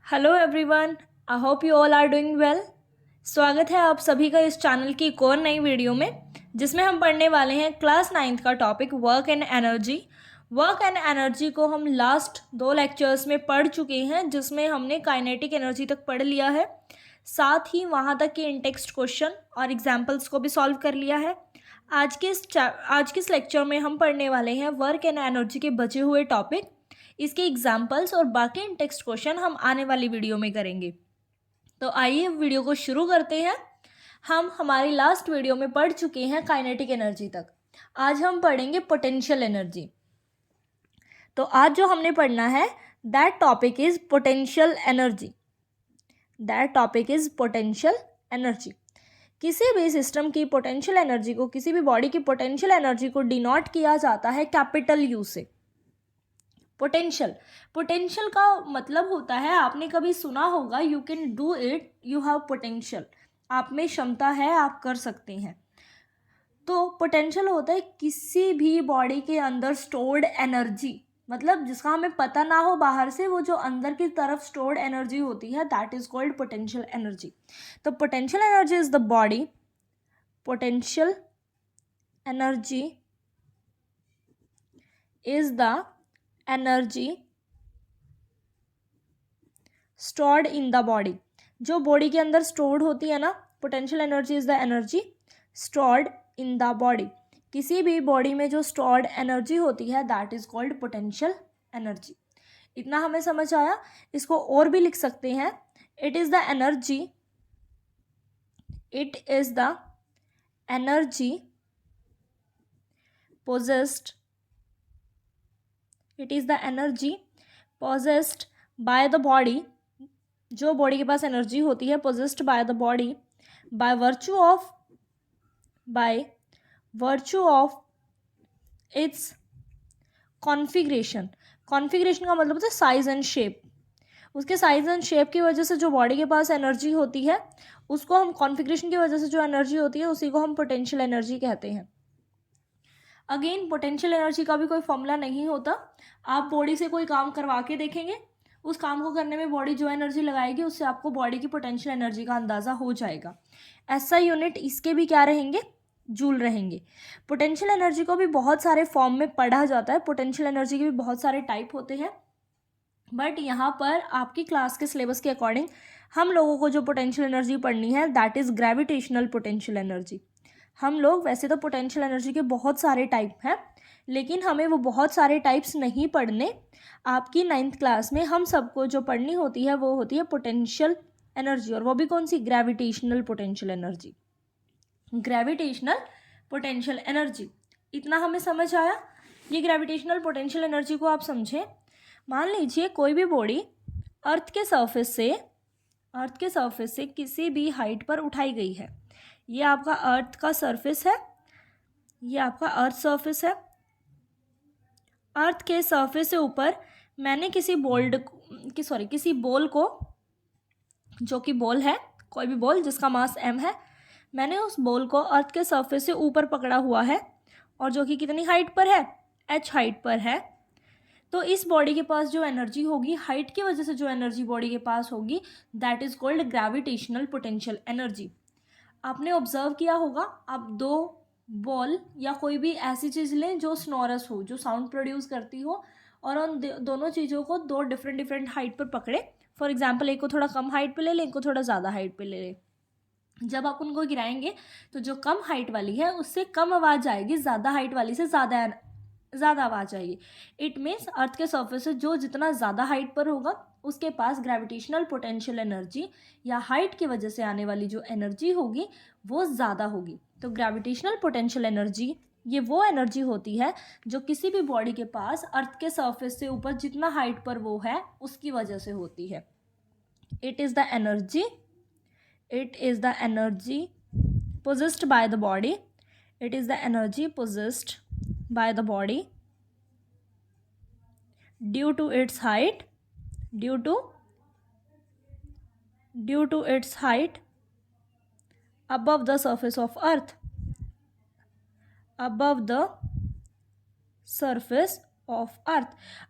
Hello everyone, I hope you all are doing well. स्वागत है आप सभी का इस चैनल की एक और नई वीडियो में, जिसमें हम पढ़ने वाले हैं क्लास 9th का topic work and energy. Work and energy को हम लास्ट 2 लेक्चर्स में पढ़ चुके हैं, जिसमें हमने काइनेटिक एनर्जी तक पढ़ लिया है, साथ ही वहाँ तक के इनटेक्स्ट क्वेश्चन और एग्जाम्पल्स को भी सॉल्व कर लिया है। आज के इस लेक्चर में हम पढ़ने वाले हैं वर्क एंड एनर्जी के बचे हुए टॉपिक, इसके एग्जाम्पल्स और बाकी टेक्स्ट क्वेश्चन हम आने वाली वीडियो में करेंगे। तो आइए वीडियो को शुरू करते हैं। हम हमारी लास्ट वीडियो में पढ़ चुके हैं काइनेटिक एनर्जी तक। आज हम पढ़ेंगे पोटेंशियल एनर्जी। तो आज जो हमने पढ़ना है that topic is potential energy. किसी भी सिस्टम की पोटेंशियल एनर्जी को, किसी भी बॉडी की पोटेंशियल एनर्जी को डिनोट किया जाता है कैपिटल यू से। पोटेंशियल का मतलब होता है, आपने कभी सुना होगा, you can do it, you have potential. आप में क्षमता है, आप कर सकते हैं। तो पोटेंशियल होता है किसी भी बॉडी के अंदर स्टोर्ड एनर्जी, मतलब जिसका हमें पता ना हो बाहर से, वो जो अंदर की तरफ स्टोर्ड एनर्जी होती है, that is called potential energy. तो potential energy is the body, potential energy is the energy stored in the body. जो बॉडी के अंदर स्टोर्ड होती है ना, potential energy is the energy stored in the body. किसी भी बॉडी में जो स्टोर्ड एनर्जी होती है that is called potential energy. इतना हमें समझ आया। इसको और भी लिख सकते हैं, it is the energy possessed by the body। जो बॉडी के पास एनर्जी होती है, possessed by the body by virtue of its configuration का मतलब होता है साइज एंड शेप। उसके साइज एंड शेप की वजह से जो बॉडी के पास एनर्जी होती है, उसको हम कॉन्फ़िगरेशन की वजह से जो एनर्जी होती है, उसी को हम पोटेंशियल एनर्जी कहते हैं। अगेन, पोटेंशियल एनर्जी का भी कोई फॉर्मूला नहीं होता। आप बॉडी से कोई काम करवा के देखेंगे, उस काम को करने में बॉडी जो एनर्जी लगाएगी, उससे आपको बॉडी की पोटेंशियल एनर्जी का अंदाज़ा हो जाएगा। ऐसा यूनिट इसके भी क्या रहेंगे, जूल रहेंगे। पोटेंशियल एनर्जी को भी बहुत सारे फॉर्म में पढ़ा जाता है। पोटेंशियल एनर्जी के भी बहुत सारे टाइप होते हैं, बट यहाँ पर आपकी क्लास के सिलेबस के अकॉर्डिंग हम लोगों को जो पोटेंशियल एनर्जी पढ़नी है that is gravitational potential energy. हम लोग, वैसे तो पोटेंशियल एनर्जी के बहुत सारे टाइप हैं, लेकिन हमें वो बहुत सारे टाइप्स नहीं पढ़ने। आपकी 9th क्लास में हम सबको जो पढ़नी होती है वो होती है पोटेंशियल एनर्जी, और वो भी कौन सी, ग्रेविटेशनल पोटेंशियल एनर्जी। इतना हमें समझ आया। ये ग्रेविटेशनल पोटेंशियल एनर्जी को आप समझें। मान लीजिए कोई भी बॉडी अर्थ के सरफेस से किसी भी हाइट पर उठाई गई है। ये आपका अर्थ का सरफेस है, ये आपका अर्थ सरफेस है। अर्थ के सरफेस से ऊपर मैंने किसी बॉल को, जो कि बॉल है, कोई भी बॉल जिसका मास m है, मैंने उस बॉल को अर्थ के सरफेस से ऊपर पकड़ा हुआ है, और जो कि कितनी हाइट पर है, h हाइट पर है। तो इस बॉडी के पास जो एनर्जी होगी, हाइट की वजह से जो एनर्जी बॉडी के पास होगी, that is called gravitational potential energy. आपने ऑब्जर्व किया होगा, आप 2 बॉल या कोई भी ऐसी चीज़ लें जो स्नोरस हो, जो साउंड प्रोड्यूस करती हो, और उन दोनों चीज़ों को 2 डिफरेंट हाइट पर पकड़े। फॉर एग्जाम्पल, एक को थोड़ा कम हाइट पे ले लें, एक को थोड़ा ज़्यादा हाइट पे ले लें। जब आप उनको गिराएंगे तो जो कम हाइट वाली है उससे कम आवाज़ आएगी, ज़्यादा हाइट वाली से ज़्यादा आवाज़ आएगी। इट मीन्स अर्थ के सरफेस से जो जितना ज़्यादा हाइट पर होगा, उसके पास ग्रेविटेशनल पोटेंशियल एनर्जी या हाइट की वजह से आने वाली जो एनर्जी होगी वो ज़्यादा होगी। तो ग्रेविटेशनल पोटेंशियल एनर्जी ये वो एनर्जी होती है जो किसी भी बॉडी के पास अर्थ के सरफेस से ऊपर जितना हाइट पर वो है, उसकी वजह से होती है। It is the energy possessed by the body. It is the energy possessed by the body due to its height above the surface of earth,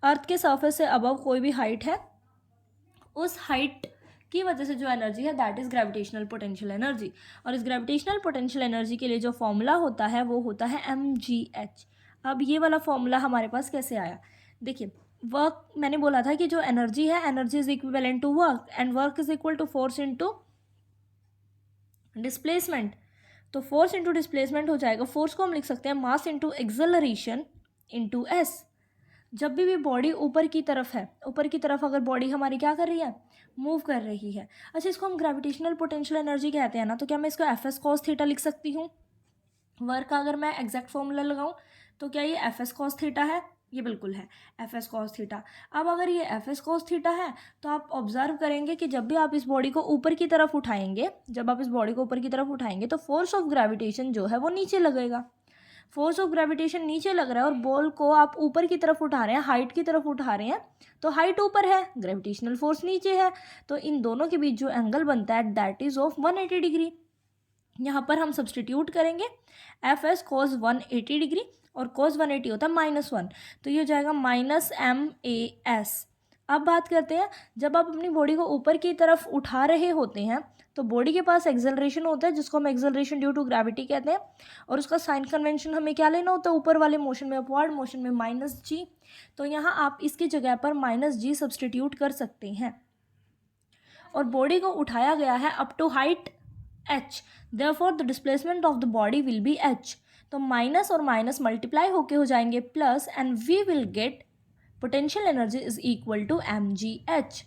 अर्थ के सरफेस से अबव कोई भी हाइट है, उस हाइट की वजह से जो एनर्जी है that is gravitational potential energy. और इस ग्रेविटेशनल पोटेंशियल एनर्जी के लिए जो फॉर्मूला होता है वो होता है mgh। अब ये वाला फॉर्मूला हमारे पास कैसे आया, देखिए वर्क मैंने बोला था कि जो एनर्जी है, energy is equivalent to work and work is equal to force into displacement. तो फोर्स इंटू डिस्प्लेसमेंट हो जाएगा, फोर्स को हम लिख सकते हैं mass into acceleration into S. जब भी बॉडी ऊपर की तरफ है, ऊपर की तरफ अगर बॉडी हमारी क्या कर रही है, मूव कर रही है। अच्छा, इसको हम ग्रेविटेशनल पोटेंशियल एनर्जी कहते हैं ना, तो क्या मैं इसको एफ एस कॉस थीटा लिख सकती हूँ। वर्क का अगर मैं एग्जैक्ट फॉर्मूला लगाऊं तो क्या ये एफ एस कॉस थीटा है, ये बिल्कुल है एफ एस कॉस थीटा। अब अगर ये एफ एस कॉस थीटा है तो आप ऑब्जर्व करेंगे कि जब भी आप इस बॉडी को ऊपर की तरफ उठाएंगे, जब आप इस बॉडी को ऊपर की तरफ उठाएंगे तो फोर्स ऑफ ग्रेविटेशन जो है वो नीचे लगेगा। फोर्स ऑफ ग्रेविटेशन नीचे लग रहा है और बॉल को आप ऊपर की तरफ उठा रहे हैं, हाइट की तरफ उठा रहे हैं, तो हाइट ऊपर है, ग्रेविटेशनल फोर्स नीचे है, तो इन दोनों के बीच जो एंगल बनता है दैट इज ऑफ 180 डिग्री। यहाँ पर हम सब्सटीट्यूट करेंगे एफ एस कोस 180 डिग्री और कोस 180 होता है -1, तो ये हो जाएगा -MAS। अब बात करते हैं, जब आप अपनी बॉडी को ऊपर की तरफ उठा रहे होते हैं तो बॉडी के पास एक्सेलरेशन होता है जिसको हम एक्सेलरेशन ड्यू टू ग्रेविटी कहते हैं, और उसका साइन कन्वेंशन हमें क्या लेना होता है, ऊपर वाले मोशन में अपवर्ड मोशन में -g। तो यहाँ आप इसकी जगह पर -g सब्सटीट्यूट कर सकते हैं और बॉडी को उठाया गया है up to height h, therefore the displacement of the body will be h। तो माइनस और माइनस मल्टीप्लाई होके हो जाएंगे plus and we will get potential energy is equal to mgh।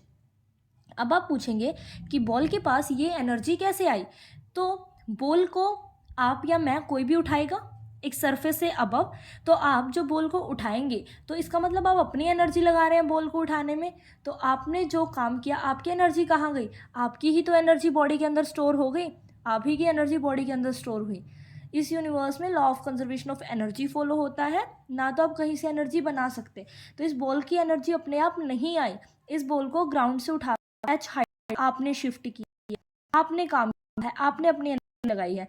अब आप पूछेंगे कि बॉल के पास ये एनर्जी कैसे आई, तो बॉल को आप या मैं कोई भी उठाएगा एक सरफेस से अबव, तो आप जो बॉल को उठाएंगे तो इसका मतलब आप अपनी एनर्जी लगा रहे हैं बॉल को उठाने में, तो आपने जो काम किया आपकी एनर्जी कहाँ गई, आपकी ही तो एनर्जी बॉडी के अंदर स्टोर हो गई, आप ही की एनर्जी बॉडी के अंदर स्टोर हुई। इस यूनिवर्स में law of conservation of energy follow होता है, ना तो आप कहीं से एनर्जी बना सकते। तो इस बॉल की एनर्जी अपने आप नहीं आई, इस बॉल को ग्राउंड से उठा हाइट आपने शिफ्ट की है, आपने काम किया है, आपने अपनी एनर्जी लगाई है,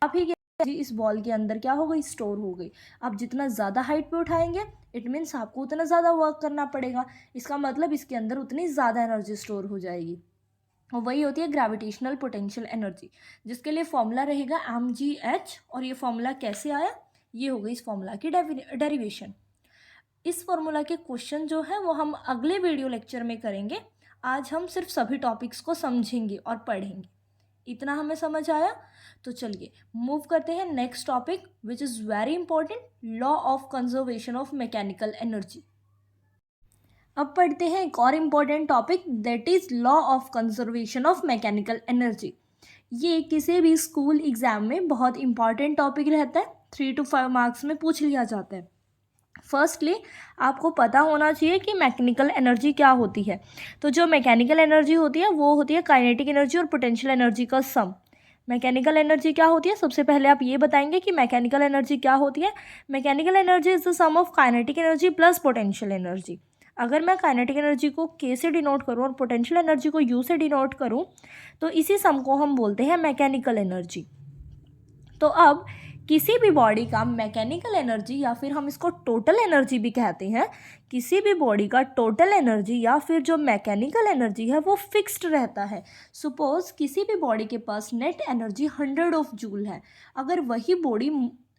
आप ही की एनर्जी इस बॉल के अंदर क्या हो गई, स्टोर हो गई। आप जितना ज़्यादा हाइट पे उठाएंगे इट मीन्स आपको उतना ज़्यादा वर्क करना पड़ेगा, इसका मतलब इसके अंदर उतनी ज़्यादा एनर्जी स्टोर हो जाएगी, और वही होती है ग्रेविटेशनल पोटेंशियल एनर्जी, जिसके लिए फॉर्मूला रहेगा mgh। और ये फॉर्मूला कैसे आया, ये हो गई इस फॉर्मूला की डेरिवेशन। इस फॉर्मूला के क्वेश्चन जो है वो हम अगले वीडियो लेक्चर में करेंगे, आज हम सिर्फ सभी टॉपिक्स को समझेंगे और पढ़ेंगे। इतना हमें समझ आया, तो चलिए मूव करते हैं next topic which is very important, law of conservation of mechanical energy. अब पढ़ते हैं एक और important topic that is law of conservation of mechanical energy. ये किसी भी स्कूल एग्ज़ाम में बहुत इंपॉर्टेंट टॉपिक रहता है, 3 to 5 मार्क्स में पूछ लिया जाता है। फर्स्टली आपको पता होना चाहिए कि मैकेनिकल एनर्जी क्या होती है। तो जो मैकेनिकल एनर्जी होती है वो होती है काइनेटिक एनर्जी और पोटेंशियल एनर्जी का सम। मैकेनिकल एनर्जी क्या होती है, सबसे पहले आप ये बताएंगे कि मैकेनिकल एनर्जी क्या होती है। Mechanical energy is the sum of kinetic energy plus potential energy. अगर मैं काइनेटिक एनर्जी को K से डिनोट करूँ और पोटेंशियल एनर्जी को U से डिनोट करूँ तो इसी सम को हम बोलते हैं मैकेनिकल एनर्जी। तो अब किसी भी बॉडी का मैकेनिकल एनर्जी या फिर हम इसको टोटल एनर्जी भी कहते हैं, किसी भी बॉडी का टोटल एनर्जी या फिर जो मैकेनिकल एनर्जी है वो फिक्स्ड रहता है। सपोज किसी भी बॉडी के पास नेट एनर्जी 100 ऑफ जूल है, अगर वही बॉडी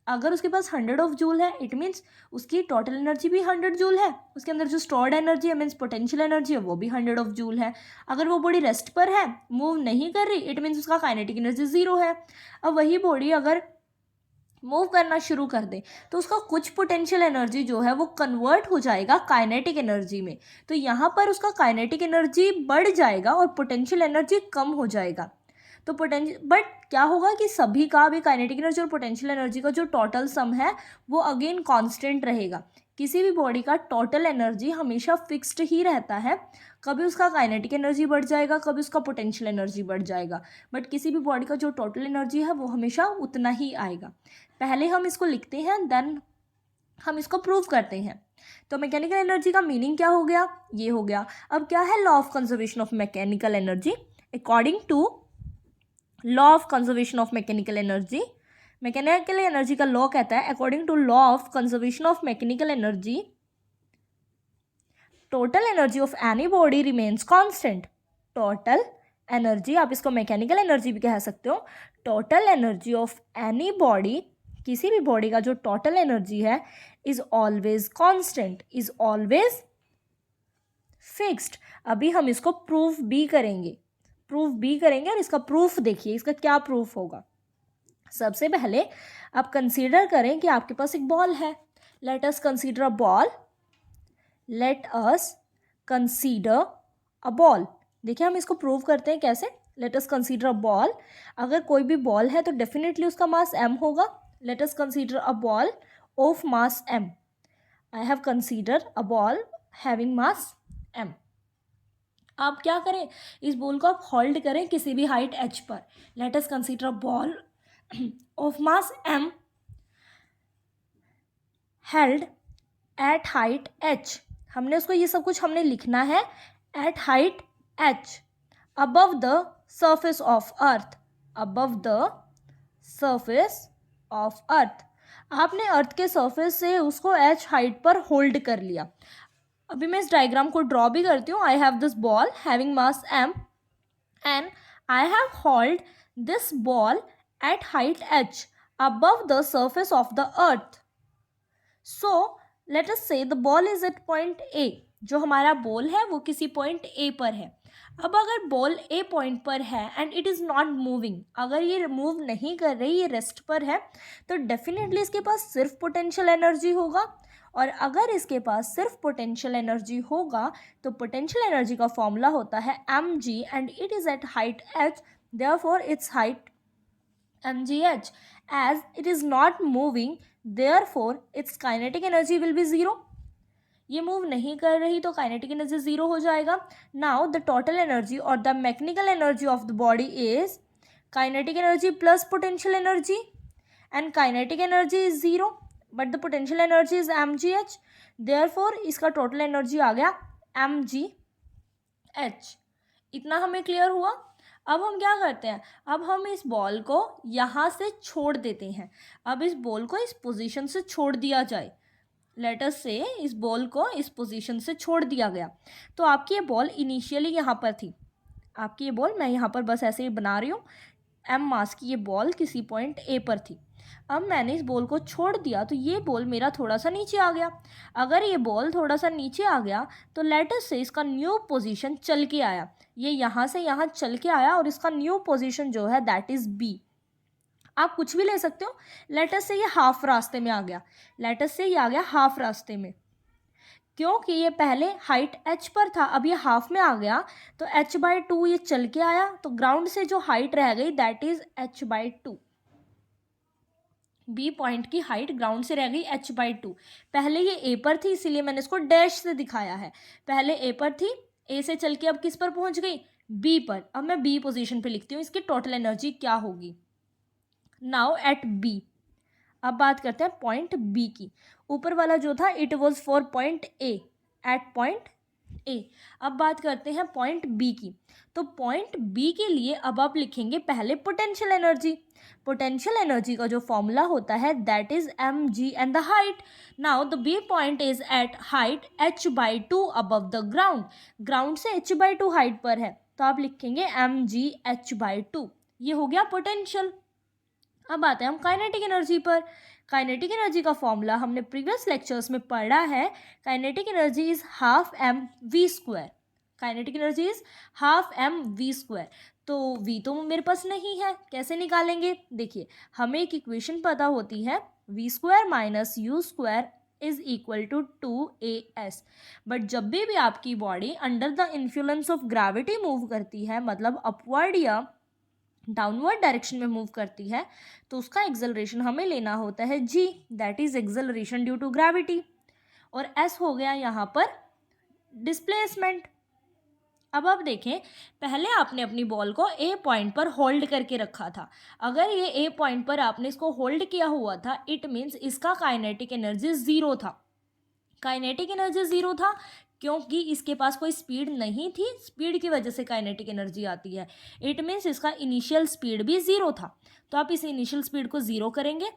अगर उसके पास 100 ऑफ जूल है इट मीन्स उसकी टोटल एनर्जी भी 100 जूल है, उसके अंदर जो स्टोर्ड एनर्जी है मीन्स पोटेंशियल एनर्जी है वो भी 100 ऑफ जूल है। अगर वो बॉडी रेस्ट पर है, मूव नहीं कर रही, इट मीन्स उसका काइनेटिक एनर्जी 0 है। अब वही बॉडी अगर मूव करना शुरू कर दे तो उसका कुछ पोटेंशियल एनर्जी जो है वो कन्वर्ट हो जाएगा काइनेटिक एनर्जी में, तो यहाँ पर उसका काइनेटिक एनर्जी बढ़ जाएगा और पोटेंशियल एनर्जी कम हो जाएगा। तो बट क्या होगा कि सभी का भी काइनेटिक एनर्जी और पोटेंशियल एनर्जी का जो टोटल सम है वो अगेन कांस्टेंट रहेगा। किसी भी बॉडी का टोटल एनर्जी हमेशा फिक्स्ड ही रहता है, कभी उसका काइनेटिक एनर्जी बढ़ जाएगा, कभी उसका पोटेंशियल एनर्जी बढ़ जाएगा, बट किसी भी बॉडी का जो टोटल एनर्जी है वो हमेशा उतना ही आएगा। पहले हम इसको लिखते हैं देन हम इसको प्रूव करते हैं। तो मैकेनिकल एनर्जी का मीनिंग क्या हो गया, ये हो गया। अब क्या है law of conservation of mechanical energy, according to law of conservation of mechanical energy, mechanical energy का लॉ कहता है according to law of conservation of mechanical energy total energy of any body remains constant. Total energy, आप इसको mechanical energy भी कह सकते हो, total energy of any body, किसी भी बॉडी का जो टोटल एनर्जी है, is always constant, is always fixed. अभी हम इसको प्रूफ भी करेंगे, और इसका प्रूफ देखिए, इसका क्या प्रूफ होगा। सबसे पहले आप कंसीडर करें कि आपके पास एक बॉल है। Late us consider a ball, late us consider a ball. देखिए हम इसको प्रूव करते हैं कैसे। Late us consider a ball, अगर कोई भी बॉल है तो डेफिनेटली उसका मास m होगा। Late us consider a ball of mass m। I have consider a ball having mass m। आप क्या करें, इस बॉल को आप होल्ड करें किसी भी हाइट h पर। Let us consider a ball of mass m held at height h। हमने उसको, ये सब कुछ हमने लिखना है at height h above the surface of earth, above the surface of earth। आपने अर्थ के सरफेस से उसको h हाइट पर होल्ड कर लिया। अभी मैं इस डायग्राम को ड्रॉ भी करती हूँ। I have this ball having mass m and I have hold this ball at height h above the surface of the earth. So let us say the ball is at point A। जो हमारा ball है वो किसी point A पर है। अब अगर ball A point पर है and it is not moving, अगर ये मूव नहीं कर रही, ये रेस्ट पर है, तो डेफिनेटली इसके पास सिर्फ पोटेंशियल एनर्जी होगा। और अगर इसके पास सिर्फ पोटेंशियल एनर्जी होगा तो पोटेंशियल एनर्जी का फॉर्मूला होता है mg and it is at height h, therefore it's height mgh। as it is not moving, therefore its kinetic energy will be 0। ये मूव नहीं कर रही तो काइनेटिक एनर्जी 0 हो जाएगा। नाउ द टोटल एनर्जी और the mechanical energy of the body is kinetic energy plus potential energy, and kinetic energy is 0 but the potential energy is mgh, therefore इसका total energy आ गया mgh। इतना हमें clear हुआ। अब हम क्या करते हैं, अब हम इस बॉल को यहाँ से छोड़ देते हैं। अब इस बॉल को इस पोजीशन से छोड़ दिया जाए। लेट अस से इस बॉल को इस पोजीशन से छोड़ दिया गया, तो आपकी ये बॉल इनिशियली यहाँ पर थी। आपकी ये बॉल, मैं यहाँ पर बस ऐसे ही बना रही हूँ, m मास की ये बॉल किसी पॉइंट A पर थी। अब मैंने इस बॉल को छोड़ दिया तो ये बॉल मेरा थोड़ा सा नीचे आ गया। अगर ये बॉल थोड़ा सा नीचे आ गया तो लेट अस से इसका न्यू पोजीशन चल के आया, ये यहाँ से यहाँ चल के आया और इसका न्यू पोजीशन जो है दैट इज़ B। आप कुछ भी ले सकते हो। लेट अस से ये हाफ रास्ते में आ गया, लेट अस से ये आ गया हाफ रास्ते में, क्योंकि ये पहले हाइट h पर था, अब ये हाफ में आ गया तो h/2 ये चल के आया, तो ग्राउंड से जो हाइट रह गई that is h/2। B point की हाइट ग्राउंड से रह गई h/2। पहले ये A पर थी इसीलिए मैंने इसको डैश से दिखाया है। पहले A पर थी, A से चल के अब किस पर पहुंच गई, B पर। अब मैं B पोजीशन पे लिखती हूँ, इसकी टोटल एनर्जी क्या होगी। नाउ एट B, अब बात करते हैं पॉइंट B की। ऊपर वाला जो था it was for point A, at point A। अब बात करते हैं पॉइंट B की। तो पॉइंट B के लिए अब आप लिखेंगे पहले पोटेंशियल एनर्जी। पोटेंशियल एनर्जी का जो फॉर्मूला होता है that is mg and the हाइट। Now the B point is at height h/2 above the ground. Ground से h/2 हाइट पर है तो आप लिखेंगे mg h/2। ये हो गया पोटेंशियल। अब आते हैं हम काइनेटिक एनर्जी पर। काइनेटिक एनर्जी का फॉर्मूला हमने प्रीवियस लेक्चर्स में पढ़ा है। Kinetic energy is half mv²। Kinetic energy is half mv²। तो v तो मेरे पास नहीं है, कैसे निकालेंगे। देखिए हमें एक इक्वेशन पता होती है v² minus u² is equal to 2as। But जब भी आपकी body under the influence of gravity move करती है, मतलब अपवर्ड या डाउनवर्ड डायरेक्शन में मूव करती है, तो उसका एक्सेलरेशन हमें लेना होता है g, that is acceleration due to gravity, और s हो गया यहाँ पर डिस्प्लेसमेंट। अब आप देखें, पहले आपने अपनी बॉल को A पॉइंट पर होल्ड करके रखा था। अगर ये A पॉइंट पर आपने इसको होल्ड किया हुआ था, इट मीन्स इसका काइनेटिक एनर्जी 0 था। काइनेटिक एनर्जी 0 था क्योंकि इसके पास कोई स्पीड नहीं थी, स्पीड की वजह से काइनेटिक एनर्जी आती है। इट मीन्स इसका इनिशियल स्पीड भी 0 था। तो आप इस इनिशियल स्पीड को 0 करेंगे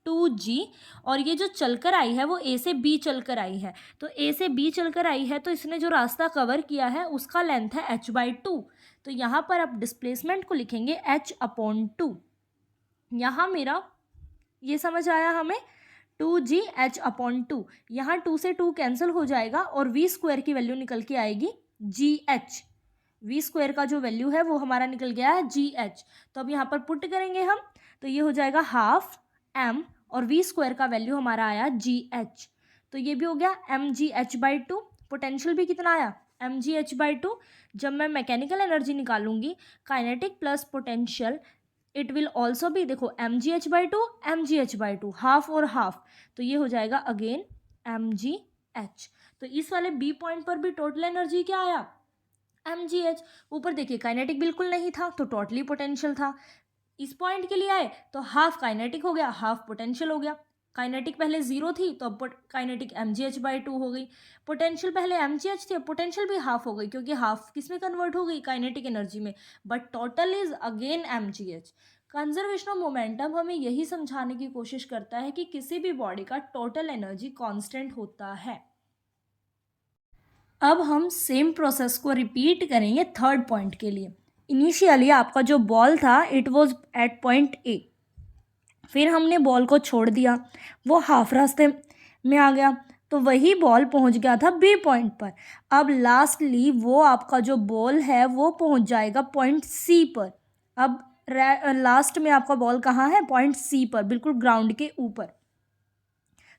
2g, और ये जो चलकर आई है वो a से b चलकर आई है, तो a से b चलकर आई है तो इसने जो रास्ता कवर किया है उसका लेंथ है h/2। तो यहाँ पर आप डिस्प्लेसमेंट को लिखेंगे h/2। यहाँ मेरा ये समझ आया हमें, 2g h/2। यहाँ 2 से 2 कैंसिल हो जाएगा और v स्क्वायर की वैल्यू निकल के आएगी gh। v स्क्वायर का जो वैल्यू है वो हमारा निकल गया है gh। तो अब यहाँ पर पुट करेंगे हम, तो ये हो जाएगा हाफ m और v स्क्वायर का वैल्यू हमारा आया gh। तो ये भी हो गया mgh/2। पोटेंशियल भी कितना आया mgh/2। जब मैं मैकेनिकल एनर्जी निकालूंगी kinetic plus potential, it will also भी, देखो mgh/2 हाफ और हाफ, तो ये हो जाएगा अगेन mgh। तो इस वाले बी पॉइंट पर भी टोटल एनर्जी क्या आया mgh। ऊपर देखिए काइनेटिक बिल्कुल नहीं था तो टोटली पोटेंशियल था, इस पॉइंट के लिए आए तो हाफ काइनेटिक हो गया हाफ पोटेंशियल हो गया। काइनेटिक पहले 0 थी तो अब काइनेटिक mgh/2 हो गई, पोटेंशियल पहले mgh थी अब पोटेंशियल भी हाफ हो गई क्योंकि हाफ किस में कन्वर्ट हो गई काइनेटिक एनर्जी में, but total is again mgh। Conservation of momentum हमें यही समझाने की कोशिश करता है कि किसी भी बॉडी का टोटल एनर्जी कांस्टेंट होता है। अब हम सेम प्रोसेस को रिपीट करेंगे थर्ड पॉइंट के लिए। इनिशियली आपका जो बॉल था it was at point A, फिर हमने बॉल को छोड़ दिया, वो हाफ रास्ते में आ गया तो वही बॉल पहुंच गया था बी पॉइंट पर। अब लास्टली वो आपका जो बॉल है वो पहुंच जाएगा पॉइंट सी पर। अब लास्ट में आपका बॉल कहाँ है पॉइंट सी पर, बिल्कुल ग्राउंड के ऊपर।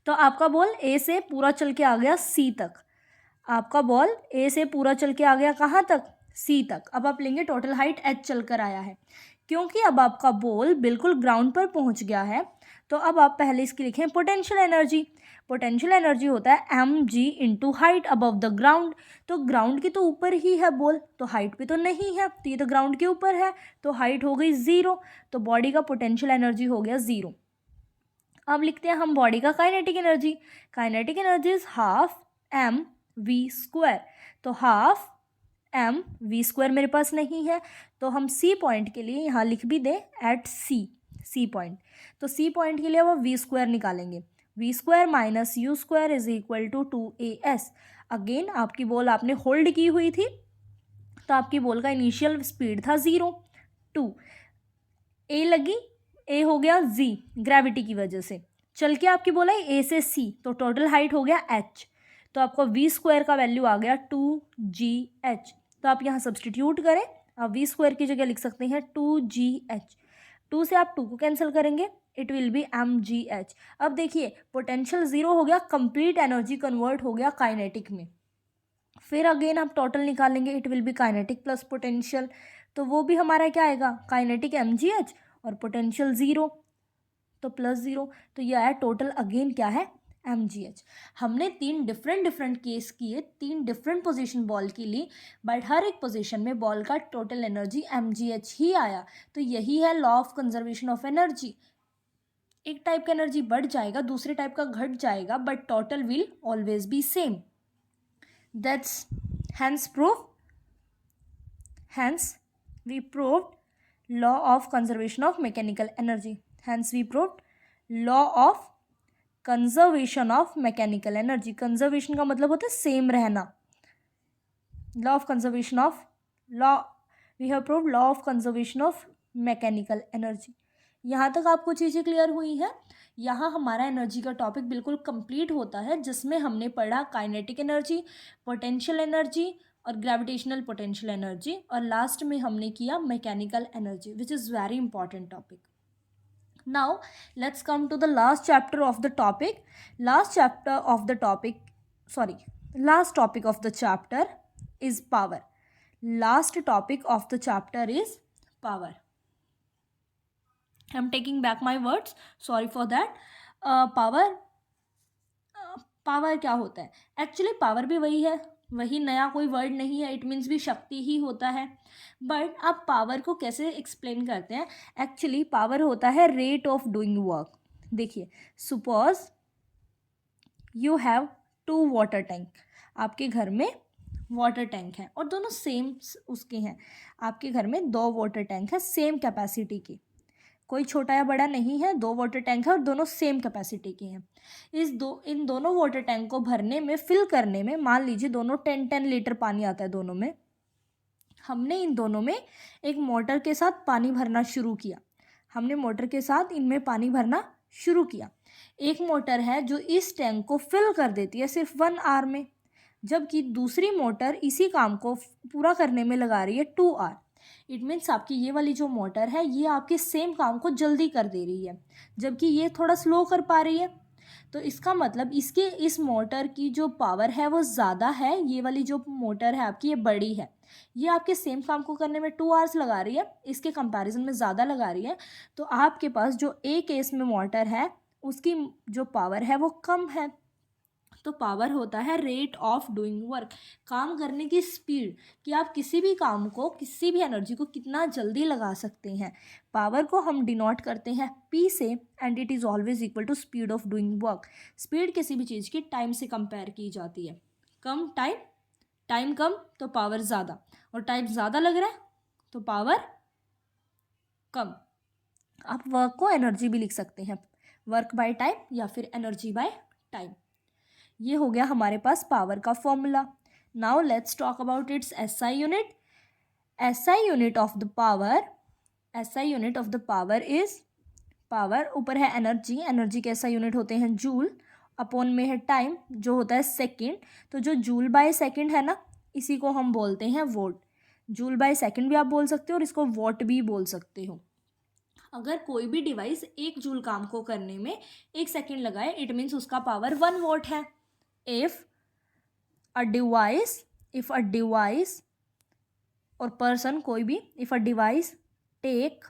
तो आपका बॉल ए से पूरा चल के आ गया सी तक, आपका बॉल ए से पूरा चल के आ गया कहाँ तक सी तक। अब आप लेंगे टोटल हाइट एच चल कर आया है, क्योंकि अब आपका बॉल बिल्कुल ग्राउंड पर पहुंच गया है तो अब आप पहले इसकी लिखें पोटेंशियल एनर्जी। पोटेंशियल एनर्जी होता है mg into height above the ground. तो ग्राउंड के तो ऊपर ही है बॉल तो हाइट पे तो नहीं है, तो ये तो ग्राउंड के ऊपर है तो हाइट हो गई 0, तो बॉडी का पोटेंशियल एनर्जी हो गया 0। अब लिखते हैं हम बॉडी का kinetic energy. Kinetic energy is half M V square. तो हाफ एम वी स्क्वायर मेरे पास नहीं है तो हम सी पॉइंट के लिए यहाँ लिख भी दें एट सी पॉइंट। तो सी पॉइंट के लिए वो वी स्क्वायर निकालेंगे, V square minus U square is equal to 2as। Again आपकी बॉल आपने होल्ड की हुई थी तो आपकी बॉल का इनिशियल स्पीड था 0, 2 ए लगी, ए हो गया z ग्रेविटी की वजह से, चल के आपकी बॉल है ए से सी तो टोटल हाइट हो गया h। तो आपको वी स्क्वायर का वैल्यू आ गया 2gh। तो आप यहाँ सब्सटीट्यूट करें, आप वी स्क्वायर की जगह लिख सकते हैं 2gh। 2 से आप 2 को कैंसिल करेंगे इट विल बी mgh। अब देखिए पोटेंशियल 0 हो गया, कंप्लीट एनर्जी कन्वर्ट हो गया काइनेटिक में। फिर अगेन आप टोटल निकालेंगे it will be kinetic plus potential, तो वो भी हमारा क्या आएगा काइनेटिक mgh और पोटेंशियल 0 तो प्लस 0, तो ये आया टोटल अगेन क्या है mgh। हमने 3 डिफरेंट केस किए, 3 डिफरेंट पोजीशन बॉल की ली, बट हर एक पोजीशन में बॉल का टोटल एनर्जी mgh ही आया। तो यही है law of conservation of energy. एक टाइप का एनर्जी बढ़ जाएगा दूसरे टाइप का घट जाएगा but total will always be same. That's hence we proved law of conservation of mechanical energy। hence we proved law of conservation of mechanical energy. Conservation का मतलब होता है सेम रहना। Law of conservation of we have proved law of conservation of mechanical energy. यहाँ तक आपको चीज़ें clear हुई है। यहाँ हमारा एनर्जी का टॉपिक बिल्कुल कंप्लीट होता है जिसमें हमने पढ़ा काइनेटिक एनर्जी, पोटेंशियल एनर्जी और ग्रेविटेशनल पोटेंशियल एनर्जी, और लास्ट में हमने किया mechanical energy which is very important topic. Now let's come to the last chapter of the topic. Last topic of the chapter is power. Last topic of the chapter is power. I'm taking back my words, sorry for that. Power क्या होता है? Actually power भी वही है, वही नया कोई word नहीं है, इट मीन्स भी शक्ति ही होता है। बट आप पावर को कैसे एक्सप्लेन करते हैं? एक्चुअली पावर होता है रेट ऑफ डूइंग वर्क। देखिए suppose you have 2 water tank, आपके घर में वाटर टैंक है और दोनों सेम उसके हैं। आपके घर में 2 वाटर टैंक है सेम कैपेसिटी की। कोई छोटा या बड़ा नहीं है, 2 वाटर टैंक है और दोनों सेम कैपेसिटी के हैं। इन दोनों वाटर टैंक को भरने में, फिल करने में, मान लीजिए दोनों 10-10 लीटर पानी आता है दोनों में। हमने इन दोनों में एक मोटर के साथ पानी भरना शुरू किया। हमने मोटर के साथ इनमें पानी भरना शुरू किया। एक मोटर है जो इस टैंक को फिल कर देती है सिर्फ 1 आवर में, जबकि दूसरी मोटर इसी काम को पूरा करने में लगा रही है 2 आवर। इट मीन्स आपकी ये वाली जो मोटर है ये आपके सेम काम को जल्दी कर दे रही है, जबकि ये थोड़ा स्लो कर पा रही है। तो इसका मतलब इस मोटर की जो पावर है वो ज़्यादा है। ये वाली जो मोटर है आपकी ये बड़ी है, ये आपके सेम काम को करने में 2 आवर्स लगा रही है, इसके कंपैरिजन में ज़्यादा लगा रही है। तो आपके पास जो ए केस में मोटर है उसकी जो पावर है वो कम है। तो पावर होता है रेट ऑफ डूइंग वर्क, काम करने की स्पीड, कि आप किसी भी काम को, किसी भी एनर्जी को कितना जल्दी लगा सकते हैं। पावर को हम डिनोट करते हैं P से, and it is always equal to speed of doing work. Speed किसी भी चीज़ की टाइम से कंपेयर की जाती है। कम टाइम कम तो पावर ज़्यादा, और टाइम ज़्यादा लग रहा है तो पावर कम। आप वर्क को एनर्जी भी लिख सकते हैं, वर्क बाय टाइम या फिर एनर्जी बाय टाइम। ये हो गया हमारे पास पावर का formula. Now let's talk about it's SI unit. SI unit of the power is, power ऊपर है एनर्जी के SI यूनिट होते हैं जूल, अपॉन में है टाइम जो होता है सेकेंड। तो जो जूल बाय सेकेंड है ना, इसी को हम बोलते हैं वोट। जूल बाय सेकेंड भी आप बोल सकते हो और इसको वॉट भी बोल सकते हो। अगर कोई भी डिवाइस 1 जूल काम को करने में 1 सेकेंड लगाए, इट मीन्स उसका पावर 1 वॉट है। If a device or person, कोई भी, if a device take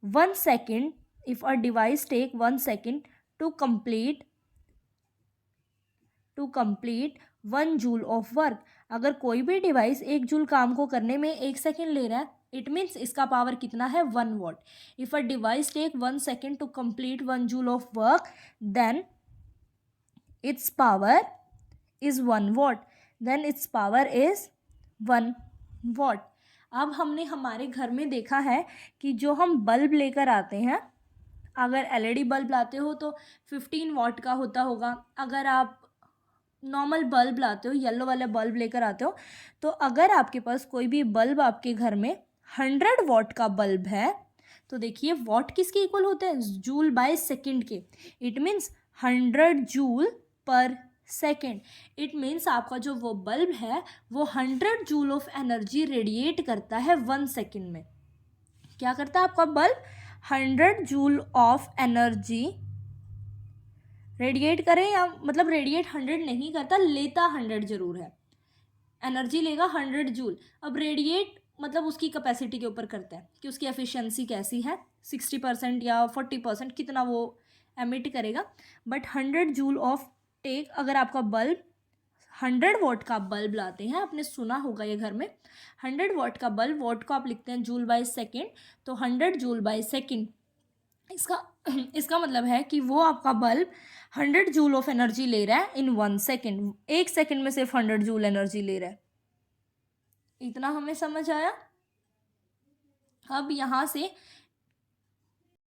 1 second, to complete 1 joule of work, अगर कोई भी डिवाइस 1 जूल काम को करने में 1 सेकेंड ले रहा है, इट मीन्स इसका पावर कितना है 1 watt. If a device take 1 second to complete 1 joule of work, then its power is 1 watt, अब हमने हमारे घर में देखा है कि जो हम बल्ब लेकर आते हैं, अगर LED बल्ब लाते हो तो 15 वॉट का होता होगा। अगर आप नॉर्मल बल्ब लाते हो, येलो वाला बल्ब लेकर आते हो, तो अगर आपके पास कोई भी बल्ब आपके घर में 100 वॉट का बल्ब है, तो देखिए वॉट किसके इक्वल होते हैं, जूल बाय सेकेंड के। इट मीन्स 100 जूल पर सेकेंड। इट मीन्स आपका जो वो बल्ब है वो 100 जूल ऑफ एनर्जी रेडिएट करता है 1 सेकेंड में। क्या करता है आपका bulb, 100 joule of energy radiate करे, या मतलब रेडिएट 100 नहीं करता, लेता 100 जरूर है, एनर्जी लेगा 100 जूल। अब रेडिएट मतलब उसकी कैपेसिटी के ऊपर करता है कि उसकी एफिशिएंसी कैसी है, 60% या 40% कितना वो एमिट करेगा। बट 100 जूल ऑफ टेक, अगर आपका बल्ब 100 वॉट का बल्ब लाते हैं, आपने सुना होगा ये घर में, 100 वॉट का बल्ब, वॉट को आप लिखते हैं जूल बाय सेकेंड, तो 100 जूल बाय सेकेंड, इसका मतलब है कि वो आपका बल्ब 100 जूल ऑफ एनर्जी ले रहा है इन 1 सेकेंड। 1 सेकेंड में सिर्फ 100 जूल एनर्जी ले रहा है। इतना हमें समझ आया।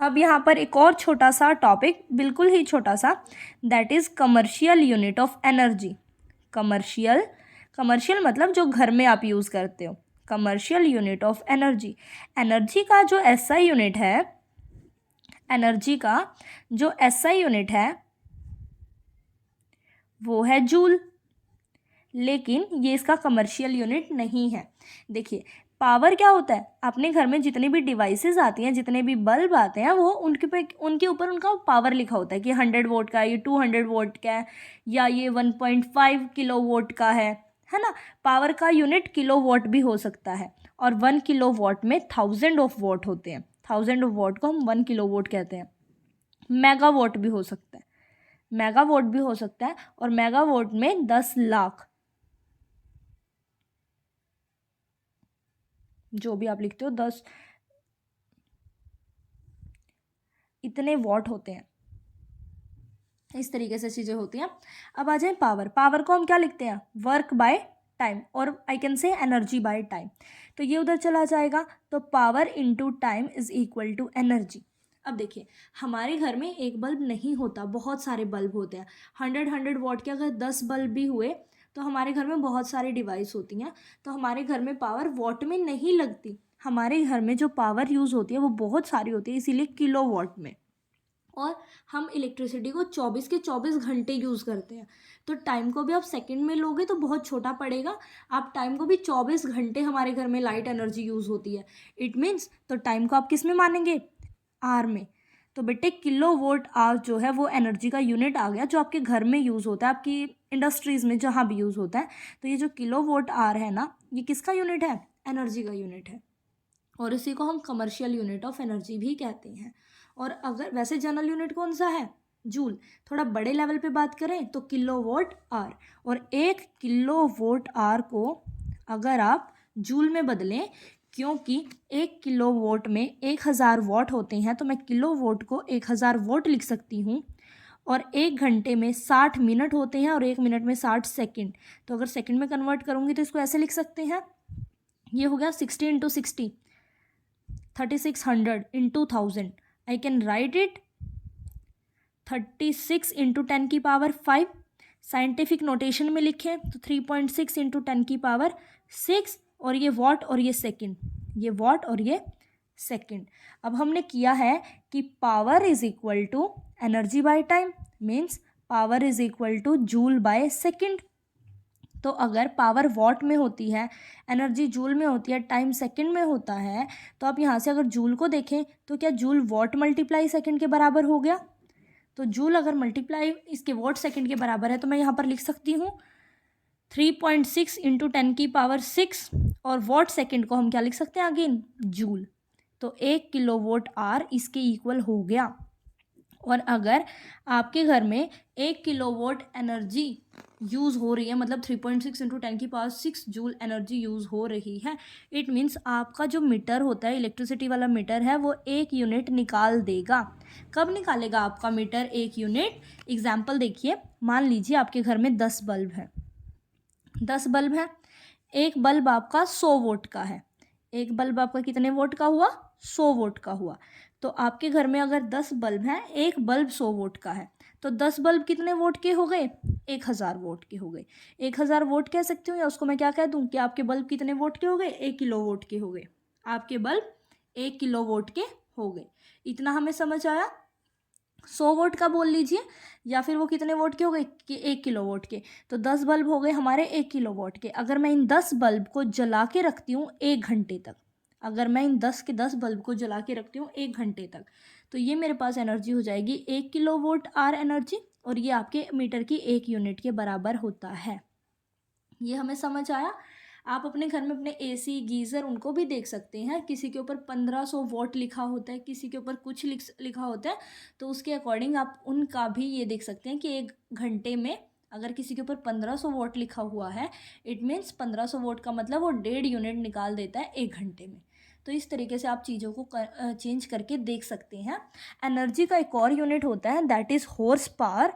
अब यहाँ पर एक और छोटा सा टॉपिक, बिल्कुल ही छोटा सा, that is commercial unit of energy. Commercial मतलब जो घर में आप यूज़ करते हो, commercial unit of energy. Energy का जो SI यूनिट है, वो है जूल, लेकिन ये इसका कमर्शियल यूनिट नहीं है। देखिए पावर क्या होता है, अपने घर में जितनी भी डिवाइसेस आती हैं, जितने भी बल्ब आते हैं, वो उनके ऊपर उनका पावर लिखा होता है कि 100 वोट का है, ये 200 वोट का है, या ये 1.5 किलो वोट का है ना। पावर का यूनिट किलो वॉट भी हो सकता है, और 1 किलो वॉट में 1000 ऑफ वॉट होते हैं। 1000 ऑफ वॉट को हम 1 किलो वोट कहते हैं। मेगावाट भी हो सकता है, और मेगावाट में 10 लाख, जो भी आप लिखते हो 10, इतने वॉट होते हैं। इस तरीके से चीज़ें होती हैं। अब आ जाए पावर को हम क्या लिखते हैं, वर्क बाय टाइम, और I can say energy by time. तो ये उधर चला जाएगा, तो power into time is equal to energy. अब देखिए, हमारे घर में एक बल्ब नहीं होता, बहुत सारे बल्ब होते हैं। 100 वॉट के अगर 10 बल्ब भी हुए तो हमारे घर में बहुत सारी डिवाइस होती हैं, तो हमारे घर में पावर वॉट में नहीं लगती। हमारे घर में जो पावर यूज़ होती है वो बहुत सारी होती है, इसीलिए किलो वॉट में। और हम इलेक्ट्रिसिटी को 24 के 24 घंटे यूज़ करते हैं, तो टाइम को भी आप सेकंड में लोगे तो बहुत छोटा पड़ेगा। आप टाइम को भी 24 घंटे हमारे घर में लाइट एनर्जी यूज़ होती है, इट मीन्स तो टाइम को आप किस में मानेंगे, आर में। तो बेटे किलो वोट आवर जो है वो एनर्जी का यूनिट आ गया, जो आपके घर में यूज़ होता है, आपकी इंडस्ट्रीज़ में जहाँ भी यूज़ होता है। तो ये जो किलो वोट आवर है ना, ये किसका यूनिट है, एनर्जी का यूनिट है, और इसी को हम कमर्शियल यूनिट ऑफ एनर्जी भी कहते हैं। और अगर वैसे जनरल यूनिट कौन सा है, जूल। थोड़ा बड़े लेवल पे बात करें तो किलो वोट आर, और 1 किलो वोट आर को अगर आप जूल में बदलें, क्योंकि 1 किलो वोट में 1000 वॉट होते हैं, तो मैं किलो वोट को 1000 वोट लिख सकती हूँ। और 1 घंटे में 60 मिनट होते हैं, और 1 मिनट में 60 सेकंड। तो अगर सेकंड में कन्वर्ट करूँगी तो इसको ऐसे लिख सकते हैं, ये हो गया 60 into 60, 3600 into 1000। I can write it 36 into 10 की पावर 5। साइंटिफिक नोटेशन में लिखें तो 3.6 इंटू 10 की पावर 6, और ये वॉट और ये सेकंड, ये वॉट और ये सेकंड। अब हमने किया है कि power is equal to energy by time, means power is equal to joule by second. तो अगर पावर वॉट में होती है, एनर्जी जूल में होती है, टाइम सेकंड में होता है, तो आप यहाँ से अगर जूल को देखें तो क्या जूल वॉट मल्टीप्लाई सेकंड के बराबर हो गया। तो जूल अगर मल्टीप्लाई इसके वॉट सेकंड के बराबर है, तो मैं यहाँ पर लिख सकती हूँ 3.6 इंटू 10 की पावर 6, और वॉट सेकंड को हम क्या लिख सकते हैं अगेन, जूल। तो 1 किलो वोट आर इसके इक्वल हो गया। और अगर आपके घर में 1 किलो वोट एनर्जी यूज़ हो रही है, मतलब 3.6 इंटू 10 की पावर 6 जूल एनर्जी यूज़ हो रही है, इट मीन्स आपका जो मीटर होता है, इलेक्ट्रिसिटी वाला मीटर है, वो 1 यूनिट निकाल देगा। कब निकालेगा आपका मीटर 1 यूनिट? एग्जाम्पल देखिए, मान लीजिए आपके घर में 10 बल्ब हैं, 10 बल्ब हैं, एक बल्ब आपका 100 वोट का है। एक बल्ब आपका कितने वोट का हुआ? 100 वोट का हुआ। तो आपके घर में अगर 10 बल्ब हैं, एक बल्ब 100 वोट का है, तो 10 बल्ब कितने वोट के हो गए? 1000 वोट के हो गए। 1000 वोट कह सकती हूँ, या उसको मैं क्या कह दूँ कि आपके बल्ब कितने वोट के हो गए? 1 किलो वोट के हो गए। आपके बल्ब 1 किलो वोट के हो गए। इतना हमें समझ आया? 100 वोट का बोल लीजिए, या फिर वो कितने वोट के हो गए कि 1 किलो वोट के। तो 10 बल्ब हो गए हमारे 1 किलो वोट के। अगर मैं इन 10 बल्ब को जला के रखती हूँ 1 घंटे तक, अगर मैं इन 10 के 10 बल्ब को जला के रखती हूँ 1 घंटे तक, तो ये मेरे पास एनर्जी हो जाएगी 1 किलो वोट आर एनर्जी, और ये आपके मीटर की 1 यूनिट के बराबर होता है। ये हमें समझ आया? आप अपने घर में अपने एसी, गीज़र उनको भी देख सकते हैं। किसी के ऊपर 1500 वॉट लिखा होता है, किसी के ऊपर कुछ लिखा होता है, तो उसके अकॉर्डिंग आप उनका भी ये देख सकते हैं कि 1 घंटे में अगर किसी के ऊपर 1500 वॉट लिखा हुआ है, इट मीन्स 1500 वॉट का मतलब वो 1.5 यूनिट निकाल देता है 1 घंटे में। तो इस तरीके से आप चीज़ों को चेंज करके देख सकते हैं। एनर्जी का एक और यूनिट होता है, दैट इज़ हॉर्स पावर।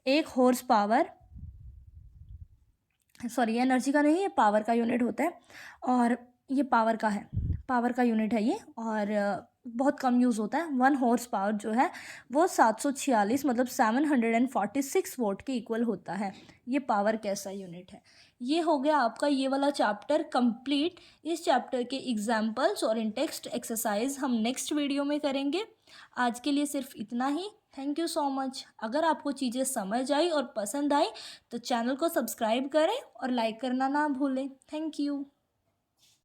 एक हॉर्स पावर, सॉरी एनर्जी का नहीं, ये पावर का यूनिट होता है, और ये पावर का है, पावर का यूनिट है ये, और बहुत कम यूज़ होता है। 1 हॉर्स पावर जो है वो 746 मतलब 746 वोट के इक्वल होता है। ये पावर कैसा यूनिट है। ये हो गया आपका ये वाला चैप्टर कंप्लीट। इस चैप्टर के एग्जाम्पल्स और इन टेक्स्ट एक्सरसाइज हम नेक्स्ट वीडियो में करेंगे। आज के लिए सिर्फ इतना ही। Thank you so much. अगर आपको चीज़ें समझ आई और पसंद आई तो चैनल को सब्सक्राइब करें और लाइक करना ना भूलें। Thank you.